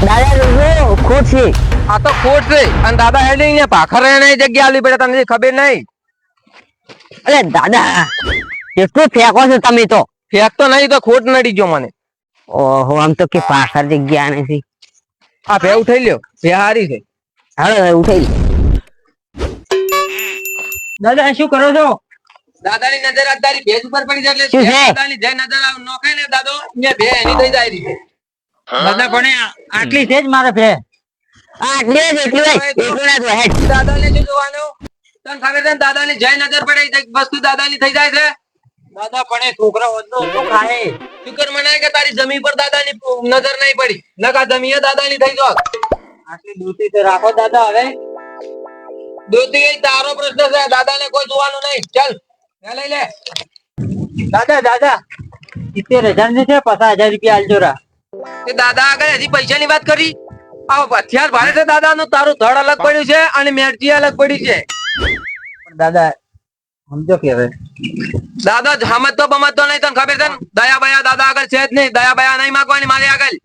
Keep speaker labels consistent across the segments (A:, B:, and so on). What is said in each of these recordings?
A: દાદા જો ખોટ છે.
B: આ તો ખોટ છે અને દાદા હેડી અહીંયા ભાખર એને જગ્યા આલી પડે તને ખબર નહીં.
A: અરે દાદા કેટલું ફેંકો છો તમે તો.
B: ફેંકતો નહીં તો ખોટ નડી ગયો મને.
A: ઓહો આમ તો કે પાછળ જગ્યા નથી.
B: આ ભે ઉઠાઈ લ્યો, ભે હારી છે.
A: હવે ઉઠાઈ દાદા શું કરો છો?
B: દાદાની નજર આજ તારી ભેજ ઉપર પડી જાય
A: શું
B: એટલે
A: છે?
B: દાદાની જે નજર આવ નોખે ને દાદો અહીંયા ભે એની થઈ જાય રહી છે.
A: દાદા પણ આટલી છે જ મારે ફે. આટલી જ એટલું ના તો હેડ.
B: દાદાને શું જોવાનું? તને ખબર છે ને દાદાની જે નજર પડે એ વસ્તુ દાદાની થઈ જાય છે.
A: દાદા પણ એ છોકરા વધુ શું ખાય?
B: શુકર મનાય કે તારી જમીન પર દાદાની નજર નહીં પડી નકા જમીન દાદાની થઈ જોત.
A: આટલી દૂધી તો રાખો દાદા હવે.
B: દોસ્તી એ તારો પ્રશ્ન છે, દાદાને કોઈ જોવાનું નહીં. ચાલ લે લઈ લે.
A: દાદા દાદા 70,000 ની છે 50,000 રૂપિયા આલજો રા.
B: તે દાદા આગળ હજી પૈસાની વાત કરી. આ હથિયાર ભારે છે દાદાનું. તારું ધડ અલગ પડ્યું છે અને મેરજી અલગ પડી છે.
A: પણ દાદા સમજો કે હવે
B: દાદા સમજતો બમજતો નહીં. તને ખબર છે ને દયા બયા દાદા આગળ છે જ નહીં. દયા બયા નહીં માંગવાની મારી આગળ.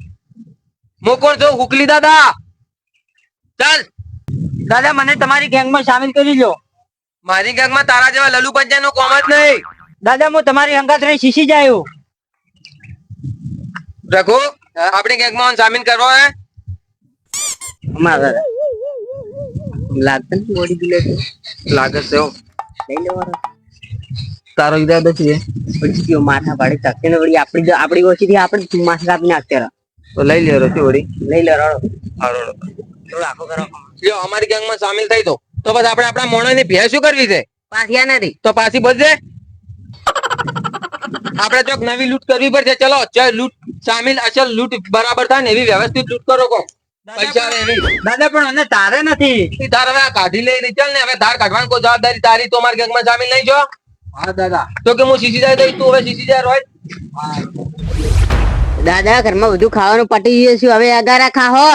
B: હું કોણ છું? હુકલી દાદા. ચાલ
A: દાદા મને તમારી ગેંગમાં સામેલ કરી લો.
B: મારી ગેંગમાં તારા જેવા લલુ પંચાયત નું કોમ જ નહીં.
A: દાદા હું તમારી અંગાત રહી શીશી જાયો.
B: રઘુ આપણી ગેંગમાં સામેલ કરવો હે.
A: લાગે બોડી બિલે
B: લાગે છે હો.
A: લઈ લેવાનો.
B: તારો ઈરાદો છે
A: પછી માથા પાડી શકશે ને વળી આપણી ઓછીથી આપણે માથા કાપી નાખતે રહો.
B: તો લઈ લે રોટી વળી.
A: લઈ લે રડો.
B: થોડો આખો કરો. લ્યો અમારી ગેંગમાં સામેલ થઈ તો બસ આપણે આપણા મોણોની ભેસ શું કરવી છે?
A: પાછ્યા નથી
B: તો પાછી બચજે. આપણે ચોક નવી લૂંટ કરવી પડશે. ચલો ચાલ લૂંટ સામેલ અસલ લૂંટ બરાબર થાય ને એવી વ્યવસ્થિત લૂંટ કરો કો. પૈસા આવે એવી.
A: દાદા પણ મને તારે નથી.
B: ઈ તાર હવે આ કાઢી લઈ ચાલ ને. હવે ધાર કાઢવાની કોઈ જવાબદારી તારી. તો અમારી ગેંગમાં સામેલ નહીં જો.
A: હા દાદા.
B: તો કે હું સીસી જાય તો તું હવે સીસી જાય રોય.
A: દાદા ઘરમાં બધું ખાવાનું પટી ગયું છે હવે અગારા ખાહો.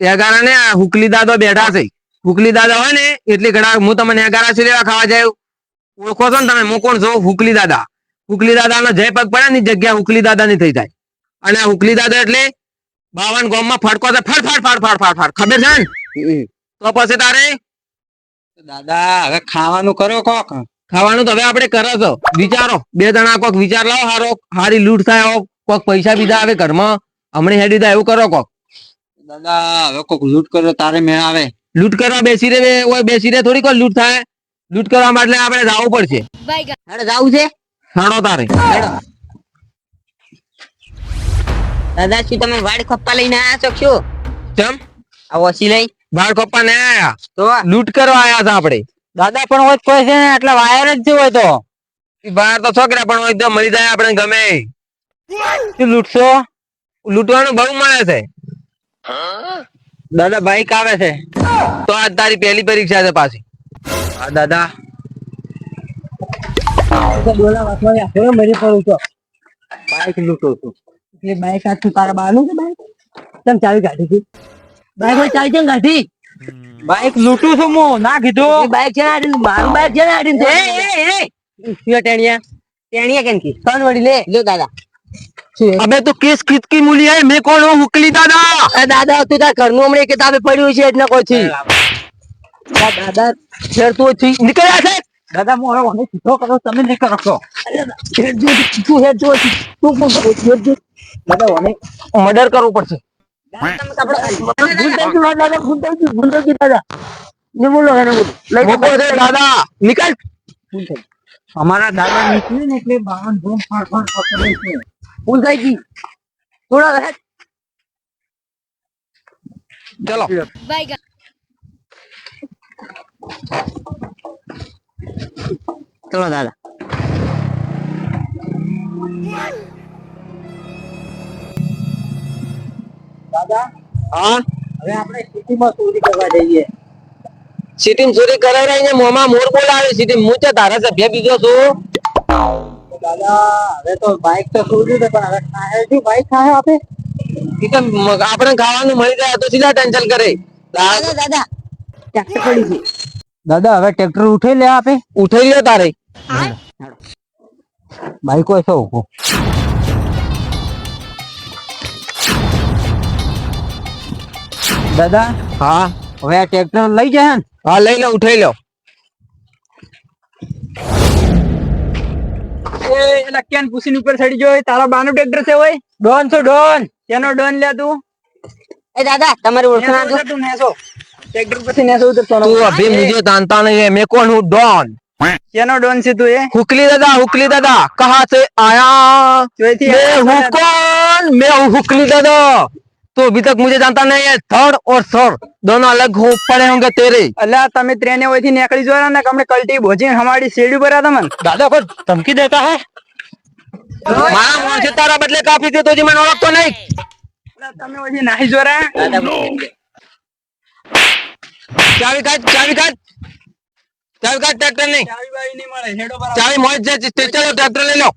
B: એગારા ને હુકલી દાદો બેઠા છે. હુકલી દાદા હોય ને એટલે ઘણા હું તમને એગારા છે લેવા ખાવા જાય. ઓળખો છો ને તમે? હું કોણ છું? હુકલી દાદા. હુકલી દાદા નો જય પગ પડે ની જગ્યા હુકલી દાદા ની થઈ જાય. અને આ હુકલી દાદા એટલે 52 ગામમાં ફડકો છે. Food food food food food food. ખબર છે ને? તો પછી તારે
A: દાદા હવે ખાવાનું કરો કોક.
B: ખાવાનું તો હવે આપણે કરો છો. વિચારો બે જણા કોક વિચાર લાવો હારો. હારી લૂંટ થાય કોક પૈસા બીજા આવે ઘરમાં હમણાં હેડી થાય એવું કરો કોક.
A: દાદા હવે કોક લૂંટ કરો તારે મેળ આવે.
B: લૂંટ કરવા બેસી રે ઓય બેસી રે થોડી કોઈ લૂંટ થાય. લૂંટ કરવા માટે આપણે જવું પડશે.
A: હેડો જાવું છે.
B: હાડો તારે
A: દાદા શું તમે વાડ ખપ્પા લઈને આયા છો શું?
B: ચમ
A: આ ઓછી લઈ
B: બાળ કપ્પા ને આયા
A: તો
B: લૂંટ કરવા આયા હતા આપણે.
A: દાદા પણ હોય કોઈ છે ને આટલા વાયર જ જો હોય તો
B: બહાર તો છોકરા પણ હોય તો મળી જાય આપણે ગમે.
A: શું લૂંટશો?
B: લૂંટવાનું બહુ મળે છે.
A: દાદા બાઈક આવે છે.
B: તો આજ તારી પહેલી પરીક્ષા છે પાછી.
A: હા દાદા બાઈક લૂંટો છું. બાઈક આખું તારા બાનું છે. બાઈક કેમ ચાવી કાઢી હતી? બાઈક ચાવી કેમ કાઢી? બાઈક લૂંટું છું હું. ના કીધું બાઈક છે મારું બાઈક છે ટેણિયા કેમ કી ત્રણ વડી લે લો દાદા.
B: અબે તું કિસ ખિતકી મૂલી હે? મેં કોણ હું? હુકલી દાદા.
A: દાદા તું તાર ઘરનું હમણાં કિતાબે પડ્યું છે એટલે કોઈ થી દાદા ફેર તું થી નીકળ્યા છે. દાદા મોરો મને સીધો કરો તમે નહીં કરો છો. દાદા મને
B: મર્ડર કરવું પડશે. દાદા નીકળ.
A: અમારા દાદા નીકળે ને એટલે બાવન ધૂમ ફાડ પકડે છે. ભૂલ થઈ ગઈ થોડા
B: ચલો
A: ચલો દાદા. દાદા
B: હા
A: હવે આપણે સિટીમાં ચોરી કરવા જઈએ.
B: સિટી ચોરી કરાય ને મોમાં મોર બોલાવે. સિટી હું છે ધારાસભ્ય બીજો છું.
A: દાદા હવે તો બાઈક તો છોડ્યું છે પણ હવે ખાહે શું બાઈક ખાહે આપે?
B: આપણે ખાવાનું મળી જાય તો સીધા ટેન્શન કરે.
A: દાદા દાદા ટ્રેક્ટર પડી ગઈ. દાદા હવે ટ્રેક્ટર ઉઠાઈ લે આપે.
B: ઉઠાઈ લે તારે.
A: બાઈક હોય તો દાદા
B: હા
A: હવે આ ટ્રેક્ટર લઈ જાય ને
B: હા લઈ લો ઉઠાઈ લો.
A: એલા કેન પૂછીને ઉપર ચડી ગયો તારા બાનું ટ્રેક્ટર છે હોય ડોન છો ડોન કેનો ડોન લે તું એ દાદા તમારી ઓળખાણ આપજો તું નેસો ટ્રેક્ટર પછી નેસો તો
B: તું અભી મુझे जानता नहीं है मैं कौन हूँ डॉन.
A: કેનો ડોન છે તું એ
B: हुकली दादा कहाँ से आया
A: ચોથી
B: मैं हूँ कौन मैं हूँ हुकली दादा तो अभी तक मुझे जानता नहीं है थर्ड और सर दोनों अलग हो पड़े होंगे तेरे.
A: અલ્યા તમે ટ્રેને હોયથી નીકળી જોયા ને કમણે કલટી ભોજી હમારી શેડી પર આ તમને દાદા કોઈ ધમકી દેતા હે
B: મારા મોં છે તારા બદલે કાફી છે તો જી મને ઓળખતો નહીં.
A: અલ્યા તમે હોયથી નાહી જોરા
B: ચાવી કાઢ ટ્રેક્ટર નહીં
A: ચાવી બાવી નહીં મળે હેડો પર
B: ચાવી મોજ છે ચલો ટ્રેક્ટર લઈ લો.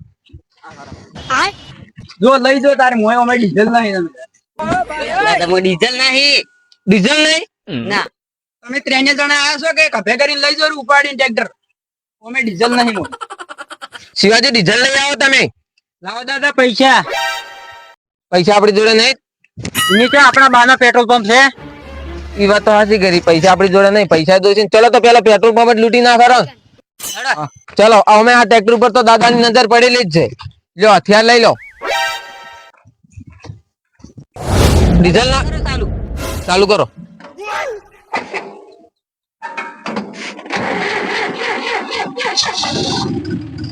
A: જો લઈ જો તારે મોય અમે ડીઝલ નહીં તમે
B: ડીઝલ નહીં
A: ના તમે ત્રણે જણા આયા છો કે કભે કરીને લઈ જો ઉપાડીને ટ્રેક્ટર અમે ડીઝલ નહીં મો
B: શિવાજી ડીઝલ લઈ આવો તમે.
A: લાવો દાદા પૈસા
B: આપણી જોડે નહીં.
A: નીચે આપણા બાના પેટ્રોલ પંપ છે
B: એ વાત તો સાચી કરી પૈસા આપણી જોડે નહીં પૈસા દોશી ચલો તો પેલા પેટ્રોલ પંપ જ લૂંટી ના કરો. ચલો અમે આ ટ્રેક્ટર ઉપર તો દાદાની નજર પડેલી જ છે. લો હથિયાર લઈ લો. ડીઝલ ના ચાલુ કરો.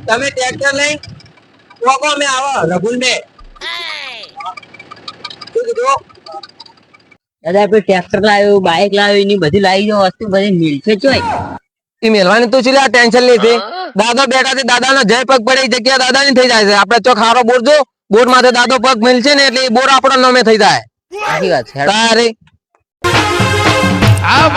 B: તમે ટ્રેક્ટર લઈ રોકો અમે આવો રઘુલ ને શું કીધું
A: દાદા કોઈ ટ્રેક્ટર લાવ્યો બાઇક લાવ્યો એની બધી લાવી જો વસ્તુ બધી મિલશે ચોય
B: એ મેલવાની તો છે ટેન્શન નહીં છે. દાદો બેઠા છે દાદાનો જય પગ પડે એ જગ્યા દાદાની થઈ જાય છે. આપણે ચોક હારો બોર જો બોર માથે દાદો પગ મિલશે ને એટલે એ બોર આપણો નામે થઈ જાય.
A: સાચી વાત છે
B: તારે
C: આ